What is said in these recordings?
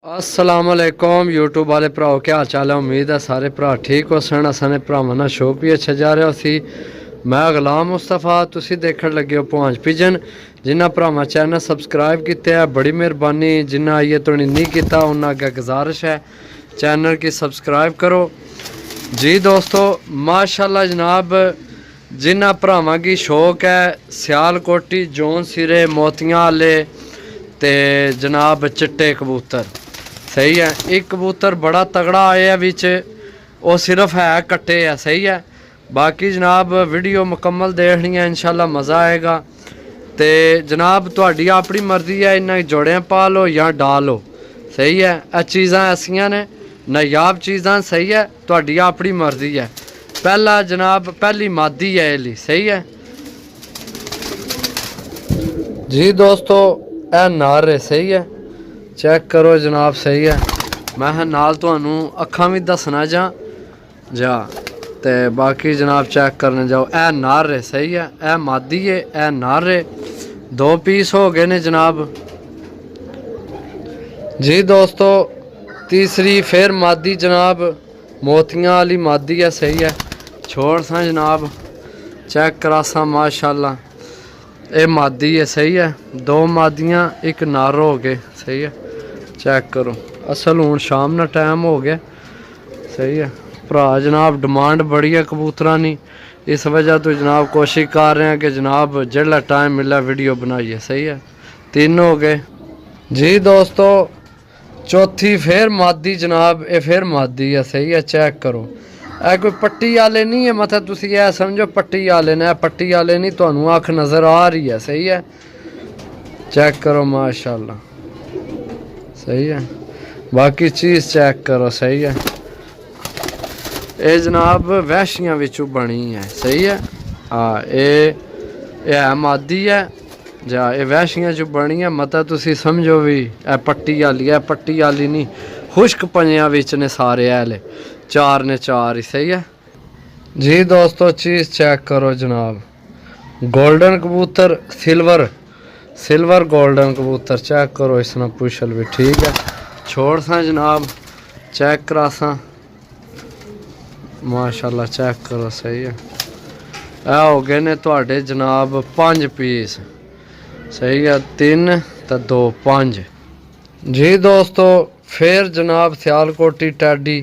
असलामुअलैकुम YouTube वाले भराओ, क्या हाल चाल है। उम्मीद है सारे भरा ठीक हो सन। असाने भरावां नाल शौक भी अच्छा जा रहा सी। मैं गुलाम मुस्तफा, तुसी देखण लगे हो पहुंच पिजन। जिन्हां भरावां चैनल सबसक्राइब किया बड़ी मेहरबानी, जिन्हां आइए तो नहीं किया उन्हां अगे गुजारिश है चैनल की सब्सक्राइब करो जी। दोस्तों माशाल्लाह जनाब, जिन्हां भरावां की शौक है सियालकोटी जोन सिरे मोतियां आले ते जनाब चिट्टे कबूतर, सही है। एक कबूतर बड़ा तगड़ा आया बिच, वो सिर्फ है कट्टे है, सही है। बाकी जनाब वीडियो मुकम्मल देखनी है, इंशाल्लाह मज़ा आएगा। तो जनाब तुहाडी अपनी मर्जी है, इन्हें जोड़ियां पा लो या डालो, सही है। यह चीज़ां ऐसियां ने नायाब चीज़ां, सही है। तुहाडी अपनी मर्जी है। पहला जनाब पहली मादी है ये, सही है जी। दोस्तों यह नार है, सही है। चेक करो जनाब, सही है। मैं नाल तुहानू अखां भी दसना जा ते बाकी जनाब चेक करने जाओ। ए नार है, सही है। ए मादी है, ए नार है। 2 पीस हो गए ने जनाब जी। दोस्तों तीसरी फिर मादी जनाब, मोतियां वाली मादी है, सही है। छोड़ सा जनाब, चेक करा सा माशाल्लाह, ये मादी है, सही है। 2 मादियाँ एक नार हो गए, सही है। चेक करो, असल हूँ शाम ना टाइम हो गया, सही है। भरा जनाब डिमांड बड़ी है कबूतरा की, इस वजह तो जनाब कोशिश कर रहे हैं कि जनाब जिहड़ा टाइम मिला वीडियो बनाइए, सही है। 3 हो गए जी। दोस्तों चौथी फिर मादी जनाब, ये फिर मादी है, सही है। चेक करो, ए कोई पट्टी वाले नहीं है, मतलब तुसी यह समझो पट्टी वाले ने, पट्टी वाले नहीं, तुहानू अख नज़र आ रही है, सही है। चेक करो माशाल्लाह, सही है। बाकी चीज़ चेक करो, सही है। ये जनाब वैशियां विचों बनी है, सही है। हाँ ये है मादी है जा, ये वैशियां चो बनी है, मतलब तुसी समझो भी ए पट्टी वाली है, पट्टी वाली नहीं, खुश्क पंजियां विच ने सारे ऐले, 4 ने 4 ही, सही है जी। दोस्तों चीज़ चेक करो जनाब, गोल्डन कबूतर, सिल्वर गोल्डन कबूतर, चेक करो। इसना पुछल भी ठीक है। छोड़ सा जनाब, चेक करा सा माशाल्लाह, चेक करो, सही है। ए हो गए ने तुहाडे जनाब 5 पीस, सही है। 3 तो 2 5 जी। दोस्तों फिर जनाब सियालकोटी टैडी,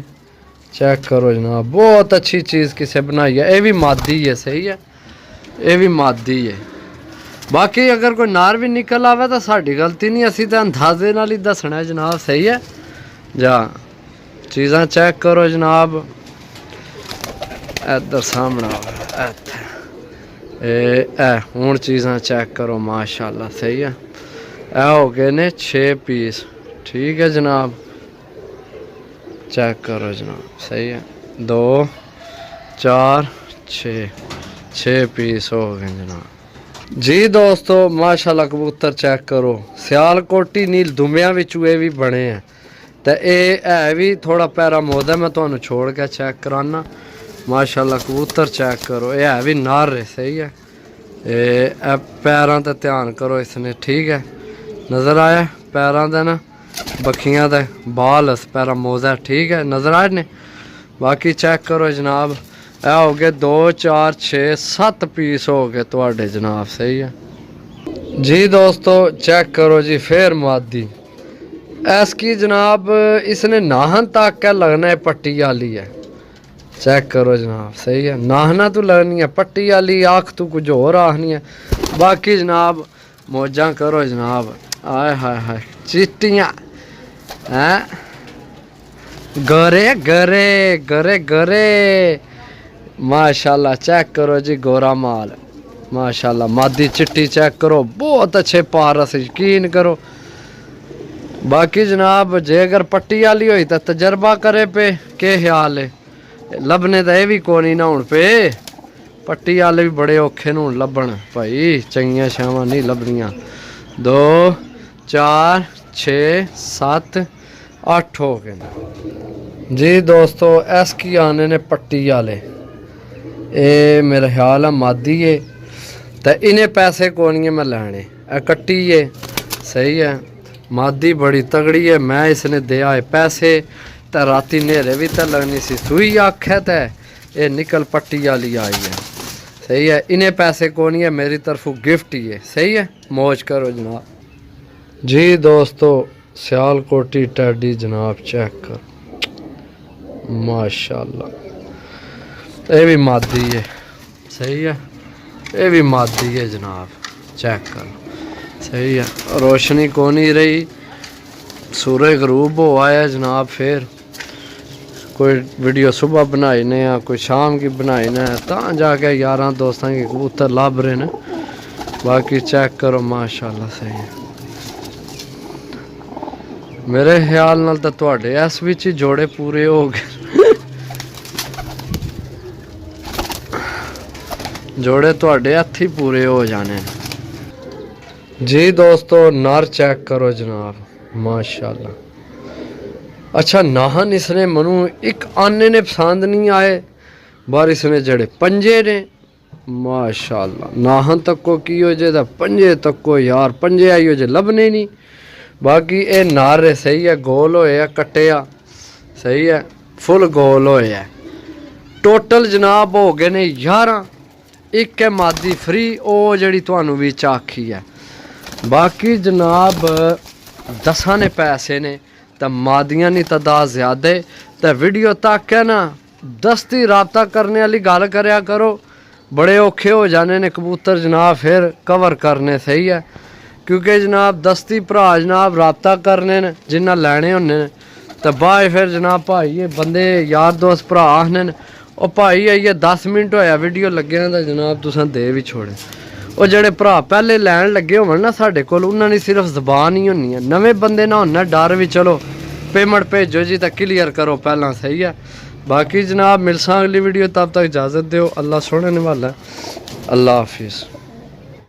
चेक करो जनाब, बहुत अच्छी चीज़ किसे बनाई है। ये भी मादी है, सही है। ये भी मादी है। बाकी अगर कोई नार भी निकल आवे तो साड़ी गलती नहीं, असी तो अंदाजे नाल ही दसना है जनाब, सही है जा। चीज़ां चेक करो जनाब, इधर सामने हूँ चीज़ां चेक करो माशाल्लाह, सही है। ए हो गए ने 6 पीस, ठीक है जनाब। चेक करो जनाब, सही है। 2 4 6 पीस हो गए जनाब जी। दोस्तों माशाल्लाह कबूतर चेक करो, सियालकोटी नील दुमिया विचों ये भी बने हैं। तो ये है भी थोड़ा पैरा मोद है, मैं तुहानू छोड़ के चेक कराना। माशाल्लाह कबूतर चेक करो, ये है भी नार है, सही है। ये पैरों ते ध्यान करो इसने, ठीक है। नज़र आया पैरों का ना, बखियां दे बाल पैरा मोजा, ठीक है, नज़र आए ने। बाकी चेक करो जनाब, ए हो गए 2 4 6 7 पीस हो गए तुहाडे जनाब, सही है जी। दोस्तों चेक करो जी, फिर मादी इसकी जनाब, इसने नाहन तक क्या लगना है, पट्टी वाली है। चेक करो जनाब, सही है। नाहना तो लगनी है, पट्टी वाली आख तो कुछ और आखनी है। बाकी जनाब मौजा करो जनाब, आय हाय हाय चिट्टियाँ हैं, गरे गरे गरे गरे माशाल्लाह। चेक करो जी गोरा माल माशाल्लाह, मादी चिट्टी चेक करो, बहुत अच्छे पारस, यकीन करो। बाकी जनाब जे अगर पट्टी वाली हुई तो तजर्बा करे पे के ख्याल है, लभने तो यह भी कोनी ना हूँ पे, पट्टी वाले भी बड़े औखे न हूँ लभन भाई, चंगियां छावां नहीं लभनियां। 2 4 6 7 8 हो गए जी। दोस्तों इसकी आने ने पट्टी वाले, ये मेरा ख्याल है मादी है, तो इन्हें पैसे कोनी मैं लैने, कट्टी है, सही है। मादी बड़ी तगड़ी है। मैं इसने दिया है पैसे तो राती नेरे भी तो लगनी सी सुई आखे तो ये निकल पट्टी वाली आई है। सही है, इन्हें पैसे को नहीं है, मेरी तरफों गिफ्ट ही है। सही है, मौज करो जनाब। जी दोस्तों सियालकोटी टैडी जनाब चेक कर, माशाल्लाह ये भी मादी है। सही है, ये भी मादी है जनाब, चेक कर। सही है, रोशनी को नहीं रही, सूरज गरूब हो आया जनाब। फिर कोई वीडियो सुबह बनाई ने या कोई शाम की बनाई ने ता जाके यारां दोस्तां के कबूतर लभ रहे ने। बाकी चेक करो माशाल्लाह। सही है, मेरे ख्याल नाल तो तुहाडे इस विच ही जोड़े पूरे हो गए। जोड़े तुहाडे हत्थ ही पूरे हो जाने। जी दोस्तों नर चेक करो जनाब, माशाल्लाह। अच्छा नाहन इसने मनु एक आने ने पसंद नहीं आए, बारिश ने जड़े पंजे ने माशाल्लाह। नाहन तक को की हो जे पंजे तक को यार, पंजे आई हो जे लभने नहीं। बाकी ये नार सही है, गोल होया कट्टिया। सही है, फुल गोल होया। टोटल जनाब हो गए ने 11। एक है मादी फ्री ओ जड़ी तुहानू भी आखी है। बाकी जनाब 10 ने पैसे ने तो मादियां की तादाद ज़्यादा है। तो वीडियो तक है ना दस्ती रबता करने वाली गल करया करो, बड़े औखे हो जाने ने कबूतर जनाब फिर कवर करने। सही है, क्योंकि जनाब दस्ती भरा जनाब रबता करने ने जिन्ना लैने होने ने तो बाद फिर जनाब भाई ये बंदे यार दोस्त भरा आखने ने ओ भाई आइए 10 मिनट होया वीडियो लगे तो जनाब तुसें दे भी छोड़े। वो जड़े भरा पहले लैन लगे हो ना साढ़े कोल, उन्होंने सिर्फ जबान ही होनी है। नवे बंदे ना होना डर भी, चलो पेमेंट भेजो जी तो क्लियर करो पहला। सही है, बाकी जनाब मिलसा अगली वीडियो, तब तक इजाज़त दो। अल्लाह सोने वाला है। अल्लाह हाफिज़।